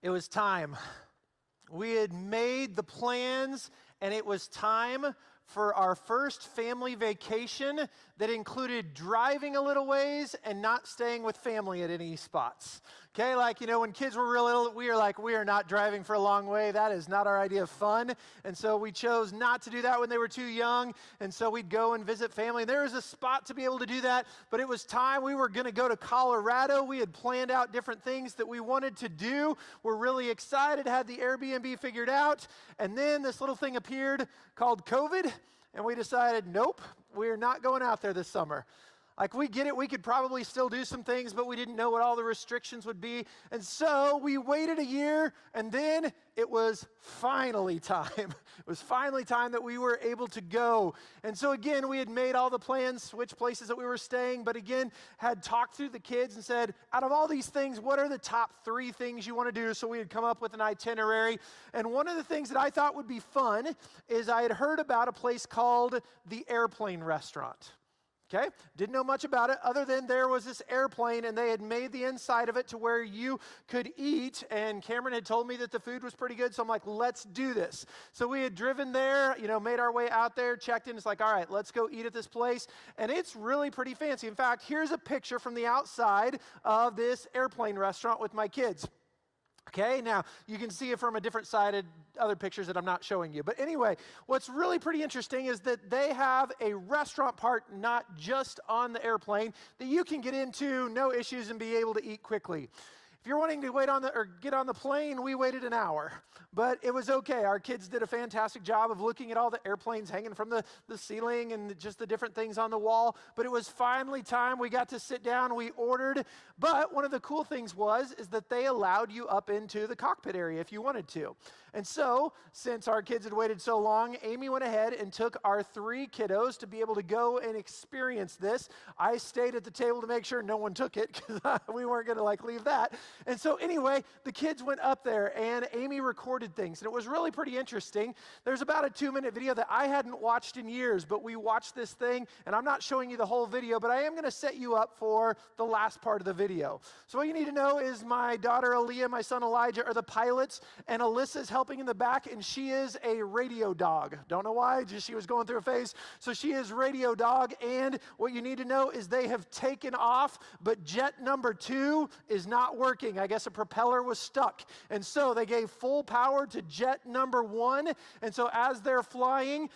It was time. We had made the plans, and it was time for our first family vacation that included driving a little ways and not staying with family at any spots. Okay, like, when kids were real little, we are not driving for a long way. That is not our idea of fun. And so we chose not to do that when they were too young. And so we'd go and visit family. There was a spot to be able to do that, but it was time. We were going to go to Colorado. We had planned out different things that we wanted to do. We're really excited, had the Airbnb figured out. And then this little thing appeared called COVID. And we decided, nope, we're not going out there this summer. Like, we get it, we could probably still do some things, but we didn't know what all the restrictions would be. And so we waited a year, and then it was finally time. It was finally time that we were able to go. And so again, we had made all the plans, which places that we were staying, but again, had talked through the kids and said, out of all these things, what are the top 3 things you want to do? So we had come up with an itinerary. And one of the things that I thought would be fun is I had heard about a place called the Airplane Restaurant. Okay, didn't know much about it other than there was this airplane and they had made the inside of it to where you could eat, and Cameron had told me that the food was pretty good, so I'm like, let's do this. So we had driven there, made our way out there, checked in. It's like, all right, let's go eat at this place, and it's really pretty fancy. In fact, here's a picture from the outside of this airplane restaurant with my kids. Okay, now you can see it from a different side of other pictures that I'm not showing you. But anyway, what's really pretty interesting is that they have a restaurant part not just on the airplane that you can get into, no issues, and be able to eat quickly. If you're wanting to get on the plane, we waited an hour, but it was okay. Our kids did a fantastic job of looking at all the airplanes hanging from the ceiling and just the different things on the wall, but it was finally time. We got to sit down, we ordered, but one of the cool things is that they allowed you up into the cockpit area if you wanted to. And so, since our kids had waited so long, Amy went ahead and took our 3 kiddos to be able to go and experience this. I stayed at the table to make sure no one took it because we weren't going to leave that. And so anyway, the kids went up there and Amy recorded things, and it was really pretty interesting. There's about a 2-minute video that I hadn't watched in years, but we watched this thing, and I'm not showing you the whole video, but I am going to set you up for the last part of the video. So what you need to know is my daughter Aaliyah, my son Elijah are the pilots, and Alyssa's helping in the back, and she is a radio dog. Don't know why, just she was going through a phase. So she is radio dog, and what you need to know is they have taken off, but jet number 2 is not working. I guess a propeller was stuck. And so they gave full power to jet number 1. And so as they're flying,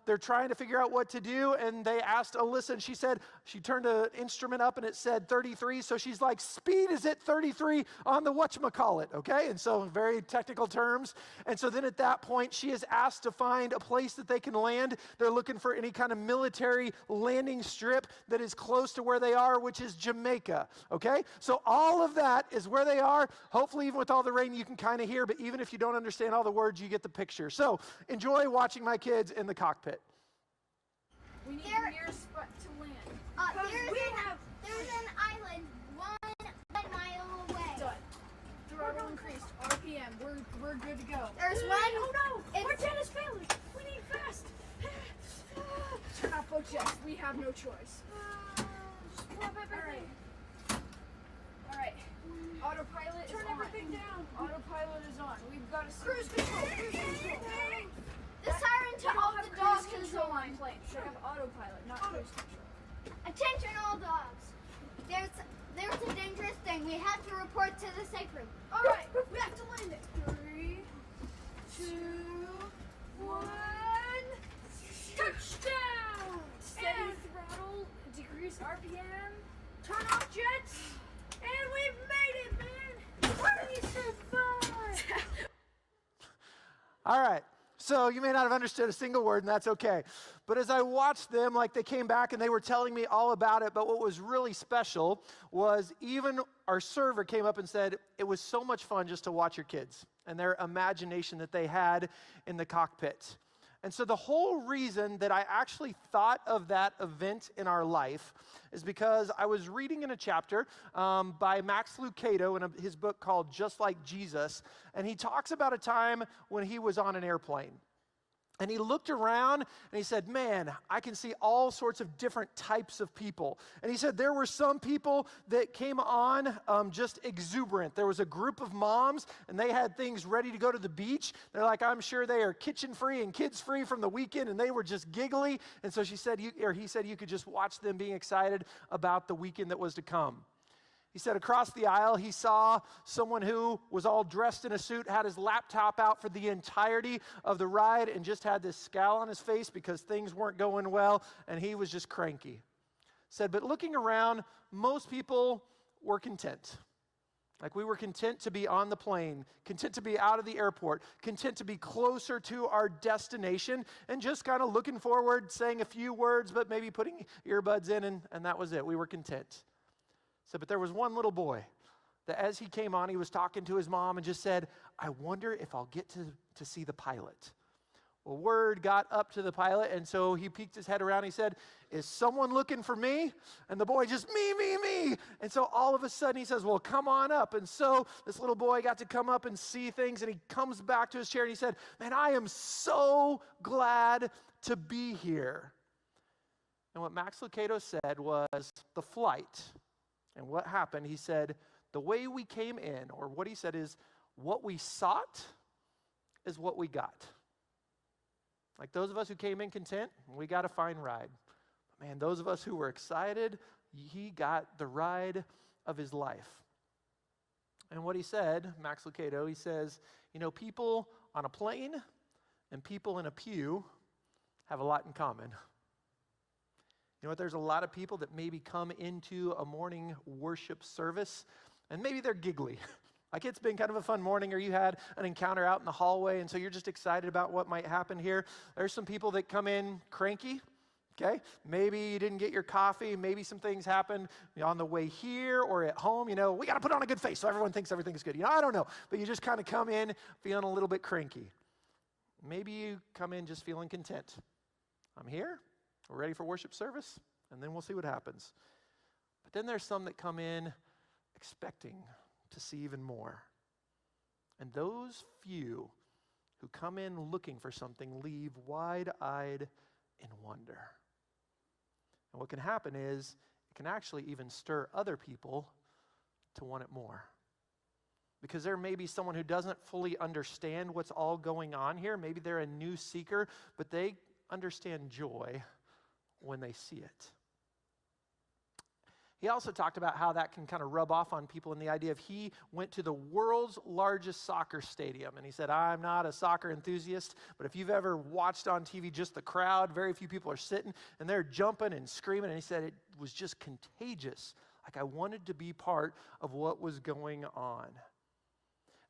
they're trying to figure out what to do. And they asked Alyssa, and she said, she turned an instrument up and it said 33. So she's like, speed is at 33 on the whatchamacallit, okay? And so very technical terms. And so then at that point, she is asked to find a place that they can land. They're looking for any kind of military landing strip that is close to where they are, which is Jamaica, okay? So all of that is where they are. Hopefully, even with all the rain, you can kind of hear, but even if you don't understand all the words, you get the picture. So enjoy watching my kids in the cockpit. We need the nearest spot to land. There's an island 1 mile away. Done. Throttle increased. RPM. We're good to go. There's one. Oh no! Our jet is failing. We need fast. Turn off both jets. We have no choice. Just plug everything. All right. Autopilot is on. Turn everything down. Autopilot is on. We've got to Cruise control. Cruise control. The siren to We all don't have the cruise dogs is control on on. plane. Should have autopilot, not cruise control. Attention all dogs. There's a dangerous thing. We have to report to the safe room. All right. We have to land it. 3, 2, 1. Touchdown! Steady throttle. Decrease RPM. Turn off jets. And we've made it, man! We survived! All right. So you may not have understood a single word, and that's okay. But as I watched them, they came back and they were telling me all about it. But what was really special was even our server came up and said, it was so much fun just to watch your kids and their imagination that they had in the cockpit. And so the whole reason that I actually thought of that event in our life is because I was reading in a chapter by Max Lucado in his book called Just Like Jesus, and he talks about a time when he was on an airplane. And he looked around and he said, man, I can see all sorts of different types of people. And he said there were some people that came on just exuberant. There was a group of moms and they had things ready to go to the beach. They're like, I'm sure they are kitchen free and kids free from the weekend, and they were just giggly. And so he said you could just watch them being excited about the weekend that was to come. He said across the aisle, he saw someone who was all dressed in a suit, had his laptop out for the entirety of the ride, and just had this scowl on his face because things weren't going well, and he was just cranky. Said, but looking around, most people were content. Like, we were content to be on the plane, content to be out of the airport, content to be closer to our destination, and just kind of looking forward, saying a few words, but maybe putting earbuds in, and that was it. We were content. So, but there was one little boy that as he came on, he was talking to his mom and just said, I wonder if I'll get to see the pilot. Well, word got up to the pilot, and so he peeked his head around. And he said, is someone looking for me? And the boy just, me. And so all of a sudden he says, well, come on up. And so this little boy got to come up and see things, and he comes back to his chair and he said, man, I am so glad to be here. And what Max Lucado said was the flight. And what happened, he said, the way we came in, or what he said is, what we sought is what we got. Like those of us who came in content, we got a fine ride. But man, those of us who were excited, he got the ride of his life. And what he said, Max Lucado, he says, people on a plane and people in a pew have a lot in common. You know what, there's a lot of people that maybe come into a morning worship service, and maybe they're giggly. Like, it's been kind of a fun morning, or you had an encounter out in the hallway, and so you're just excited about what might happen here. There's some people that come in cranky, okay? Maybe you didn't get your coffee. Maybe some things happened on the way here or at home. We got to put on a good face so everyone thinks everything's good. I don't know, but you just kind of come in feeling a little bit cranky. Maybe you come in just feeling content. I'm here. We're ready for worship service, and then we'll see what happens. But then there's some that come in expecting to see even more. And those few who come in looking for something leave wide-eyed in wonder. And what can happen is it can actually even stir other people to want it more. Because there may be someone who doesn't fully understand what's all going on here. Maybe they're a new seeker, but they understand joy when they see it. He also talked about how that can kind of rub off on people, and the idea of he went to the world's largest soccer stadium. And he said, I'm not a soccer enthusiast, but if you've ever watched on TV just the crowd, very few people are sitting, and they're jumping and screaming. And he said it was just contagious. Like, I wanted to be part of what was going on.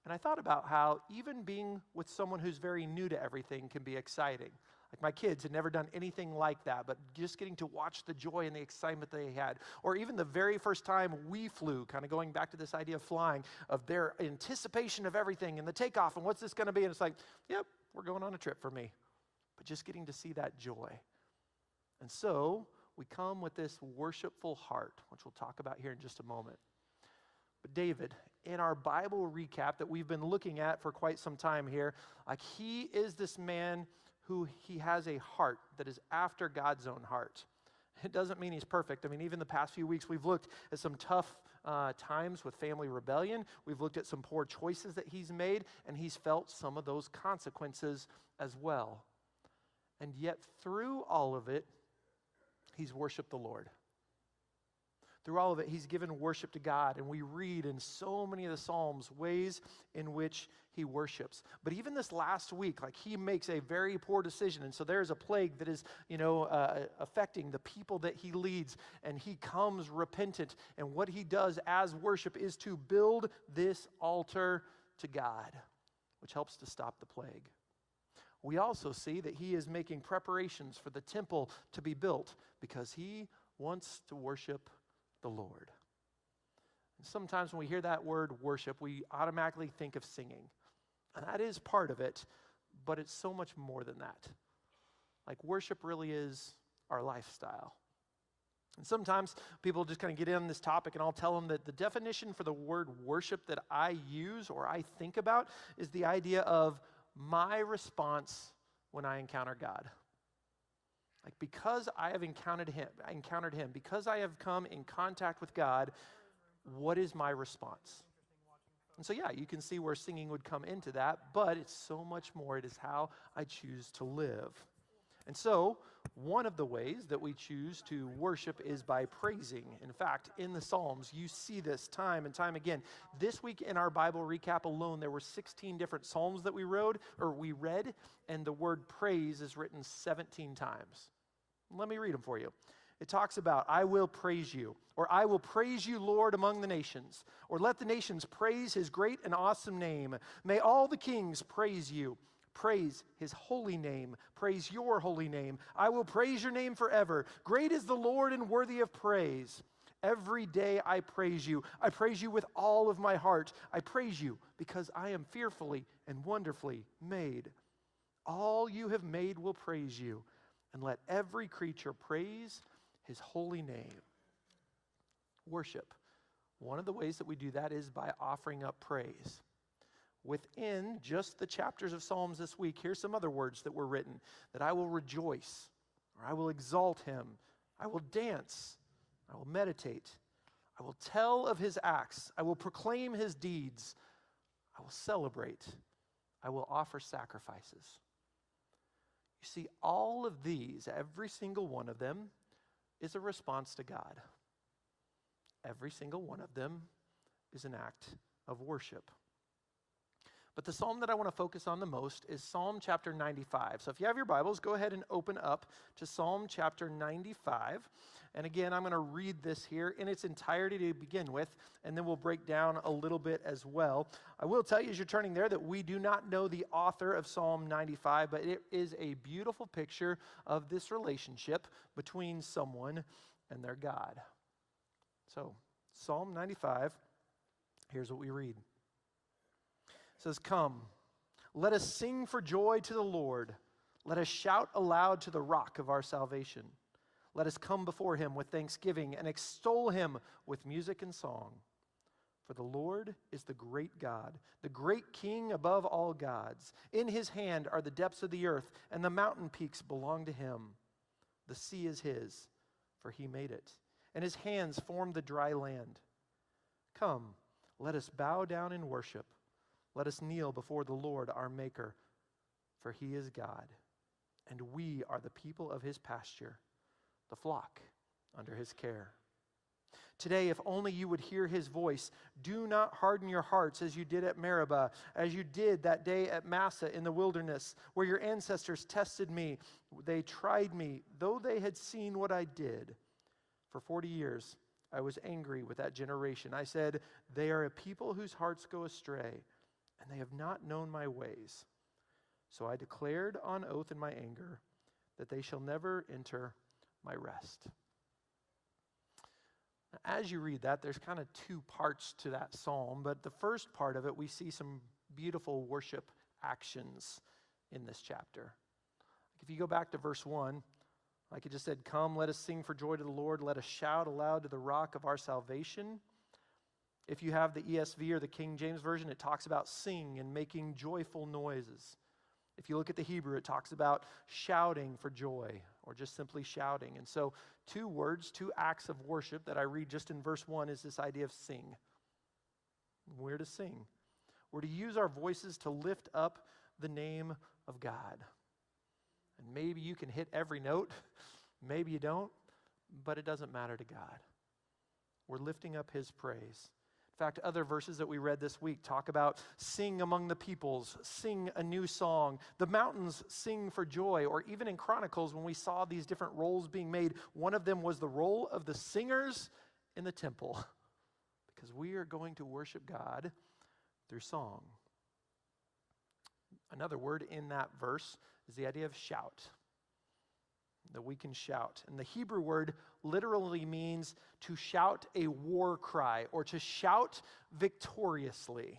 And I thought about how even being with someone who's very new to everything can be exciting. Like, my kids had never done anything like that, but just getting to watch the joy and the excitement they had. Or even the very first time we flew, kind of going back to this idea of flying, of their anticipation of everything and the takeoff and what's this going to be? And it's like, yep, we're going on a trip for me. But just getting to see that joy. And so we come with this worshipful heart, which we'll talk about here in just a moment. But David, in our Bible recap that we've been looking at for quite some time here, like, he is this man who he has a heart that is after God's own heart. It doesn't mean he's perfect. I mean, even the past few weeks, we've looked at some tough times with family rebellion. We've looked at some poor choices that he's made, and he's felt some of those consequences as well. And yet, through all of it, he's worshiped the Lord. Through all of it, he's given worship to God, and we read in so many of the Psalms ways in which he worships. But even this last week, like, he makes a very poor decision, and so there's a plague that is, affecting the people that he leads, and he comes repentant, and what he does as worship is to build this altar to God, which helps to stop the plague. We also see that he is making preparations for the temple to be built because he wants to worship the Lord. And sometimes when we hear that word worship, we automatically think of singing. And that is part of it, but it's so much more than that. Like, worship really is our lifestyle. And sometimes people just kind of get in on this topic, and I'll tell them that the definition for the word worship that I use or I think about is the idea of my response when I encounter God. Like, because I have encountered him, because I have come in contact with God, what is my response? And so, yeah, you can see where singing would come into that, but it's so much more. It is how I choose to live. And so, one of the ways that we choose to worship is by praising. In fact, in the Psalms, you see this time and time again. This week in our Bible recap alone, there were 16 different Psalms that we read, and the word praise is written 17 times. Let me read them for you. It talks about, I will praise you, or I will praise you, Lord, among the nations, or let the nations praise his great and awesome name. May all the kings praise you. Praise his holy name. Praise your holy name. I will praise your name forever. Great is the Lord and worthy of praise. Every day I praise you. I praise you with all of my heart. I praise you because I am fearfully and wonderfully made. All you have made will praise you, and let every creature praise his holy name. Worship. One of the ways that we do that is by offering up praise. Within just the chapters of Psalms this week, here's some other words that were written: that I will rejoice, or I will exalt him, I will dance, I will meditate, I will tell of his acts, I will proclaim his deeds, I will celebrate, I will offer sacrifices. You see, all of these, every single one of them, is a response to God. Every single one of them is an act of worship. But the psalm that I want to focus on the most is Psalm chapter 95. So if you have your Bibles, go ahead and open up to Psalm chapter 95. And again, I'm going to read this here in its entirety to begin with, and then we'll break down a little bit as well. I will tell you as you're turning there that we do not know the author of Psalm 95, but it is a beautiful picture of this relationship between someone and their God. So, Psalm 95, here's what we read. It says, "Come, let us sing for joy to the Lord. Let us shout aloud to the rock of our salvation. Let us come before him with thanksgiving and extol him with music and song. For the Lord is the great God, the great King above all gods. In his hand are the depths of the earth, and the mountain peaks belong to him. The sea is his, for he made it, and his hands formed the dry land. Come, let us bow down in worship. Let us kneel before the Lord our Maker, for he is God, and we are the people of his pasture, the flock under his care. Today, if only you would hear his voice, do not harden your hearts as you did at Meribah, as you did that day at Massah in the wilderness, where your ancestors tested me. They tried me, though they had seen what I did. For 40 years I was angry with that generation. I said, they are a people whose hearts go astray, and they have not known my ways. So I declared on oath in my anger that they shall never enter my rest." As you read that, there's kind of two parts to that psalm, but the first part of it, we see some beautiful worship actions in this chapter. If you go back to verse 1, like it just said, "Come, let us sing for joy to the Lord. Let us shout aloud to the rock of our salvation." If you have the ESV or the King James Version, it talks about sing and making joyful noises. If you look at the Hebrew, it talks about shouting for joy or just simply shouting. And so two words, two acts of worship that I read just in verse 1 is this idea of sing. We're to sing. We're to use our voices to lift up the name of God. And maybe you can hit every note, maybe you don't, but it doesn't matter to God. We're lifting up his praise. In fact, other verses that we read this week talk about sing among the peoples, sing a new song. The mountains sing for joy. Or even in Chronicles, when we saw these different roles being made, one of them was the role of the singers in the temple. Because we are going to worship God through song. Another word in that verse is the idea of shout. That we can shout. And the Hebrew word literally means to shout a war cry or to shout victoriously.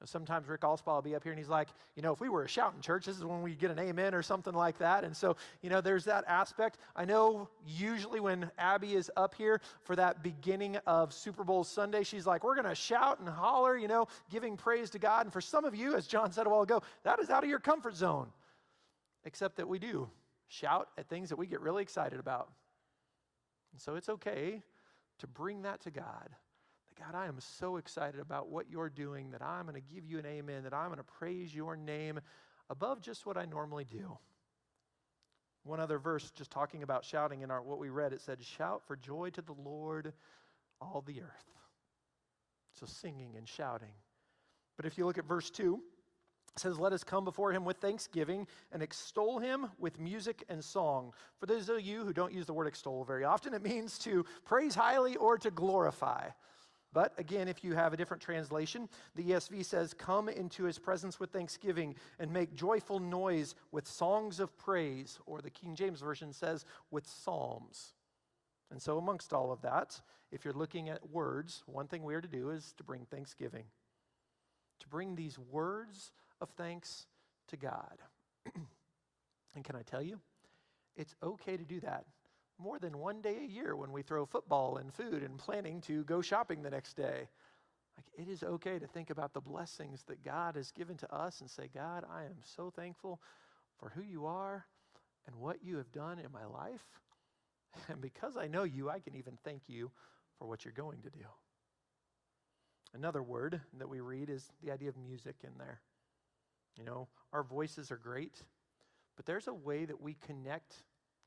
Sometimes Rick Allspaw will be up here and he's like, if we were a shouting church, this is when we get an amen or something like that. And so, there's that aspect. I know usually when Abby is up here for that beginning of Super Bowl Sunday, she's like, we're going to shout and holler, giving praise to God. And for some of you, as John said a while ago, that is out of your comfort zone. except that we do shout at things that we get really excited about. And so it's okay to bring that to God. God, I am so excited about what you're doing that I'm going to give you an amen, that I'm going to praise your name above just what I normally do. One other verse just talking about shouting in what we read, it said, shout for joy to the Lord, all the earth. So singing and shouting. But if you look at verse 2, it says, let us come before him with thanksgiving and extol him with music and song. For those of you who don't use the word extol very often, it means to praise highly or to glorify. But again, if you have a different translation, the ESV says, come into his presence with thanksgiving and make joyful noise with songs of praise, or the King James Version says, with psalms. And so amongst all of that, if you're looking at words, one thing we are to do is to bring thanksgiving, to bring these words of thanks to God. And can I tell you, it's okay to do that more than one day a year when we throw football and food and planning to go shopping the next day. Like, it is okay to think about the blessings that God has given to us and say, God, I am so thankful for who you are and what you have done in my life. And because I know you, I can even thank you for what you're going to do. Another word that we read is the idea of music in there. You know, our voices are great, but there's a way that we connect,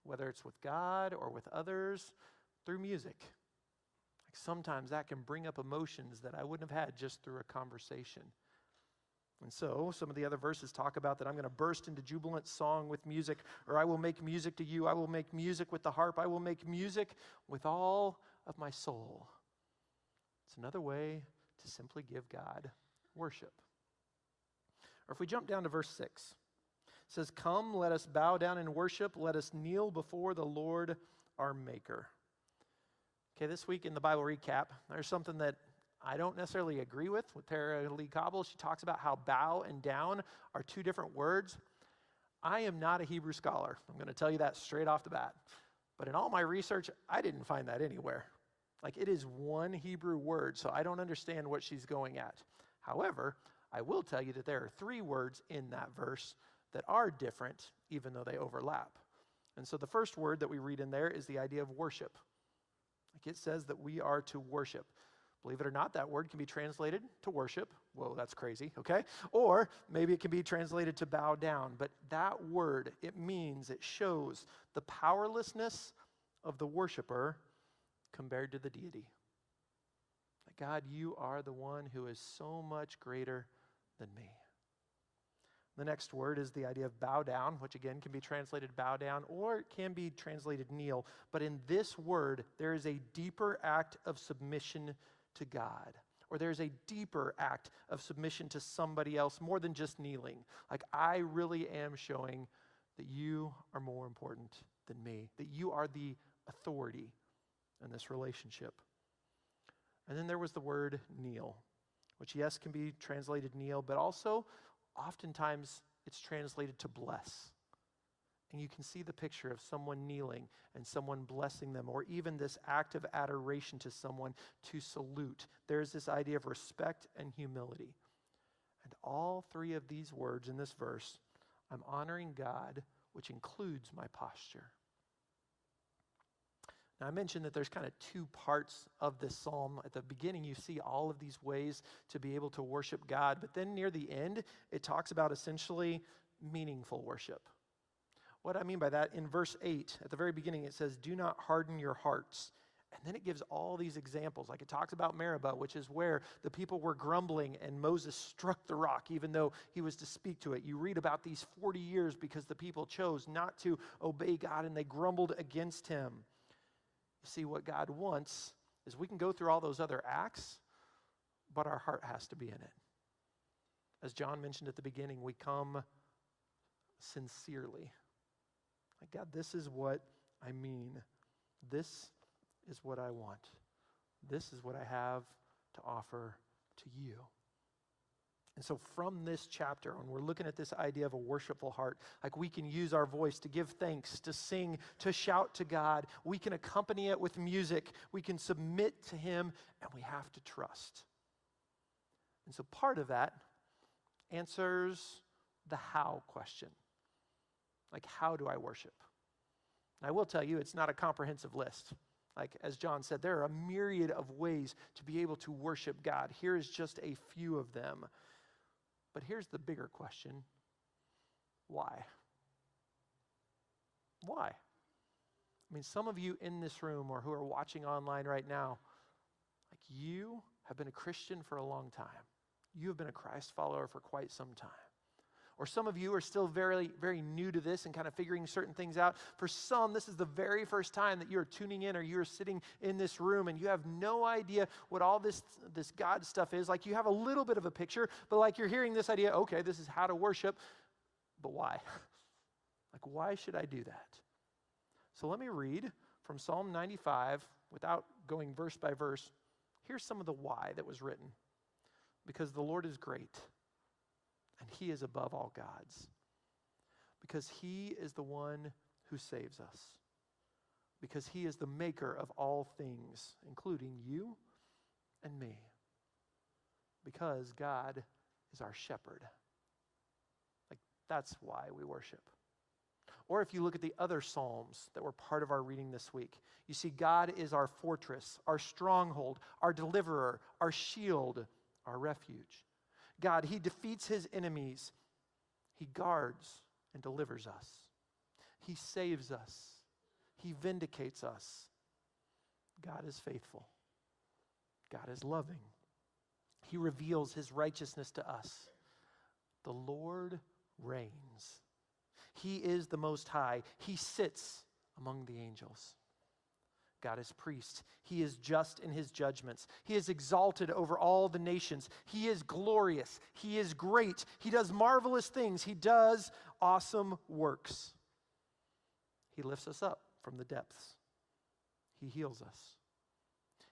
whether it's with God or with others, through music. Like sometimes that can bring up emotions that I wouldn't have had just through a conversation. And so some of the other verses talk about that I'm going to burst into jubilant song with music, or I will make music to you. I will make music with the harp. I will make music with all of my soul. It's another way to simply give God worship. Or if we jump down to verse 6, it says, come, let us bow down and worship. Let us kneel before the Lord our Maker. Okay, this week in the Bible recap, there's something that I don't necessarily agree with Tara Lee Cobble. She talks about how bow and down are two different words. I am not a Hebrew scholar. I'm going to tell you that straight off the bat. But in all my research, I didn't find that anywhere. Like, it is one Hebrew word, so I don't understand what she's going at. However, I will tell you that there are 3 words in that verse that are different, even though they overlap. And so the first word that we read in there is the idea of worship. Like, it says that we are to worship. Believe it or not, that word can be translated to worship. Whoa, that's crazy, okay? Or maybe it can be translated to bow down. But that word, it shows the powerlessness of the worshiper compared to the deity. God, you are the one who is so much greater than me. The next word is the idea of bow down, which again can be translated bow down, or it can be translated kneel. But in this word, there is a deeper act of submission to God, or there's a deeper act of submission to somebody else more than just kneeling. Like, I really am showing that you are more important than me, that you are the authority in this relationship. And then there was the word kneel, which, yes, can be translated kneel, but also oftentimes it's translated to bless. And you can see the picture of someone kneeling and someone blessing them, or even this act of adoration to someone to salute. There's this idea of respect and humility. And all 3 of these words in this verse, I'm honoring God, which includes my posture. Now, I mentioned that there's kind of 2 parts of this psalm. At the beginning, you see all of these ways to be able to worship God. But then near the end, it talks about essentially meaningful worship. What I mean by that, in verse 8, at the very beginning, it says, do not harden your hearts. And then it gives all these examples. Like, it talks about Meribah, which is where the people were grumbling and Moses struck the rock, even though he was to speak to it. You read about these 40 years because the people chose not to obey God and they grumbled against him. You see, what God wants is we can go through all those other acts, but our heart has to be in it. As John mentioned at the beginning, we come sincerely. Like, God, this is what I mean. This is what I want. This is what I have to offer to you. And so from this chapter, when we're looking at this idea of a worshipful heart, like, we can use our voice to give thanks, to sing, to shout to God. We can accompany it with music. We can submit to him, and we have to trust. And so part of that answers the how question. Like, how do I worship? And I will tell you, it's not a comprehensive list. Like, as John said, there are a myriad of ways to be able to worship God. Here is just a few of them. But here's the bigger question. Why? Why? I mean, some of you in this room or who are watching online right now, like, you have been a Christian for a long time. You have been a Christ follower for quite some time. Or some of you are still very, very new to this and kind of figuring certain things out. For some, this is the very first time that you're tuning in or you're sitting in this room and you have no idea what all this God stuff is. Like, you have a little bit of a picture, but like you're hearing this idea, okay, this is how to worship, but why? Like, why should I do that? So let me read from Psalm 95 without going verse by verse. Here's some of the why that was written. Because the Lord is great. And he is above all gods. Because he is the one who saves us. Because he is the maker of all things, including you and me. Because God is our shepherd. Like, that's why we worship. Or if you look at the other Psalms that were part of our reading this week, you see God is our fortress, our stronghold, our deliverer, our shield, our refuge. God, he defeats his enemies. He guards and delivers us. He saves us. He vindicates us. God is faithful. God is loving. He reveals his righteousness to us. The Lord reigns. He is the Most High. He sits among the angels. God is priest. He is just in his judgments. He is exalted over all the nations. He is glorious. He is great. He does marvelous things. He does awesome works. He lifts us up from the depths. He heals us.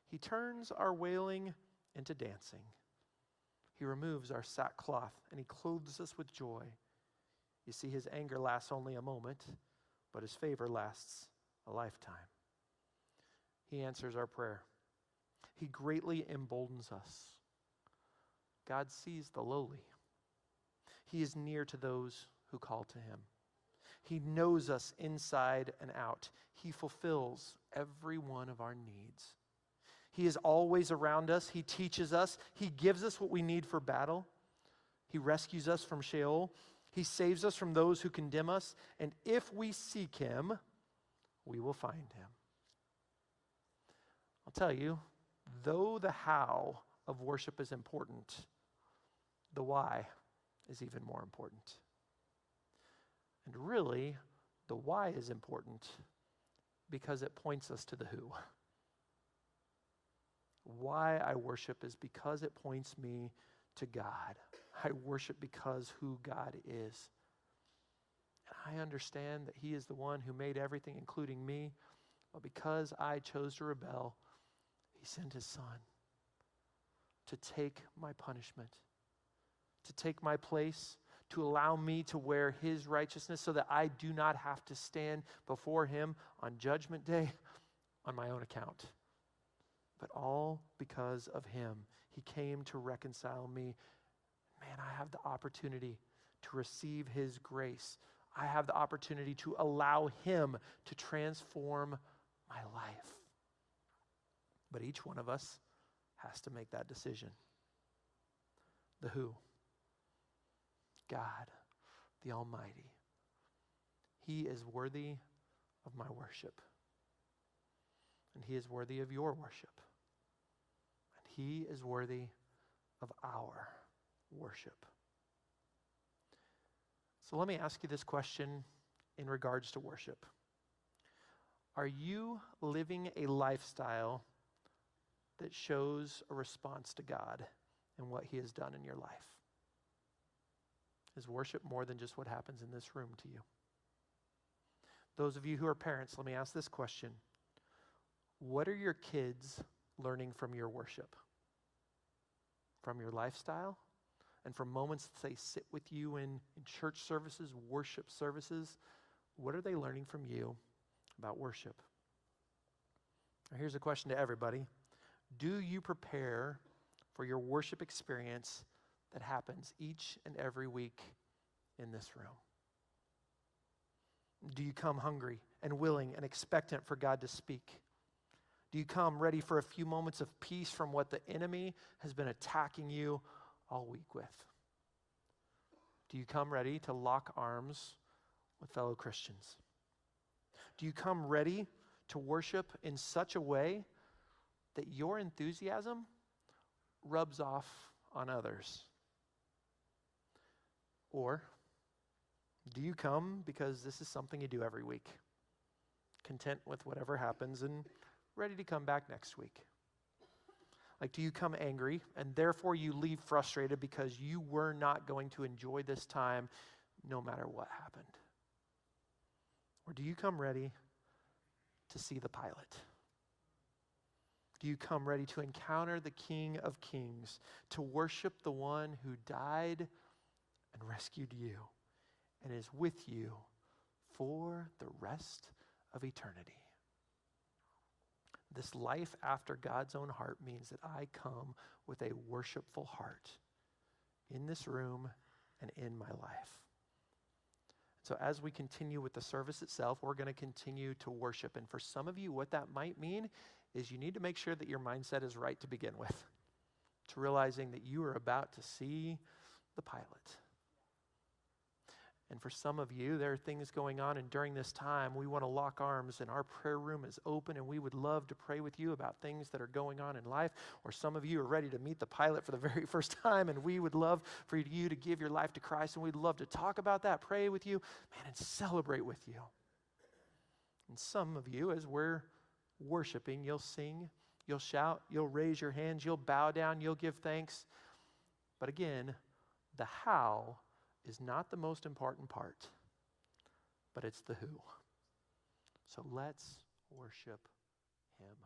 He turns our wailing into dancing. He removes our sackcloth and he clothes us with joy. You see, his anger lasts only a moment, but his favor lasts a lifetime. He answers our prayer. He greatly emboldens us. God sees the lowly. He is near to those who call to him. He knows us inside and out. He fulfills every one of our needs. He is always around us. He teaches us. He gives us what we need for battle. He rescues us from Sheol. He saves us from those who condemn us. And if we seek him, we will find him. I'll tell you, though the how of worship is important, the why is even more important. And really, the why is important because it points us to the who. Why I worship is because it points me to God. I worship because who God is. And I understand that he is the one who made everything, including me. But because I chose to rebel, he sent his son to take my punishment, to take my place, to allow me to wear his righteousness so that I do not have to stand before him on Judgment Day on my own account. But all because of him. He came to reconcile me. Man, I have the opportunity to receive his grace. I have the opportunity to allow him to transform my life. But each one of us has to make that decision. The who? God, the Almighty. He is worthy of my worship. And he is worthy of your worship. And he is worthy of our worship. So let me ask you this question in regards to worship. Are you living a lifestyle that shows a response to God and what he has done in your life? Is worship more than just what happens in this room to you? Those of you who are parents, let me ask this question. What are your kids learning from your worship? From your lifestyle? And from moments that they sit with you in church services, worship services? What are they learning from you about worship? Now, here's a question to everybody. Do you prepare for your worship experience that happens each and every week in this room? Do you come hungry and willing and expectant for God to speak? Do you come ready for a few moments of peace from what the enemy has been attacking you all week with? Do you come ready to lock arms with fellow Christians? Do you come ready to worship in such a way that your enthusiasm rubs off on others? Or do you come because this is something you do every week, content with whatever happens and ready to come back next week? Like, do you come angry and therefore you leave frustrated because you were not going to enjoy this time no matter what happened? Or do you come ready to see the pilot? Do you come ready to encounter the King of Kings, to worship the one who died and rescued you and is with you for the rest of eternity? This life after God's own heart means that I come with a worshipful heart in this room and in my life. So as we continue with the service itself, we're going to continue to worship. And for some of you, what that might mean is you need to make sure that your mindset is right to begin with, to realizing that you are about to see the pilot. And for some of you, there are things going on, and during this time, we want to lock arms, and our prayer room is open, and we would love to pray with you about things that are going on in life. Or some of you are ready to meet the pilot for the very first time, and we would love for you to give your life to Christ, and we'd love to talk about that, pray with you, man, and celebrate with you. And some of you, as we're worshiping, you'll sing, you'll shout, you'll raise your hands, you'll bow down, you'll give thanks. But again, the how is not the most important part, but it's the who. So let's worship him.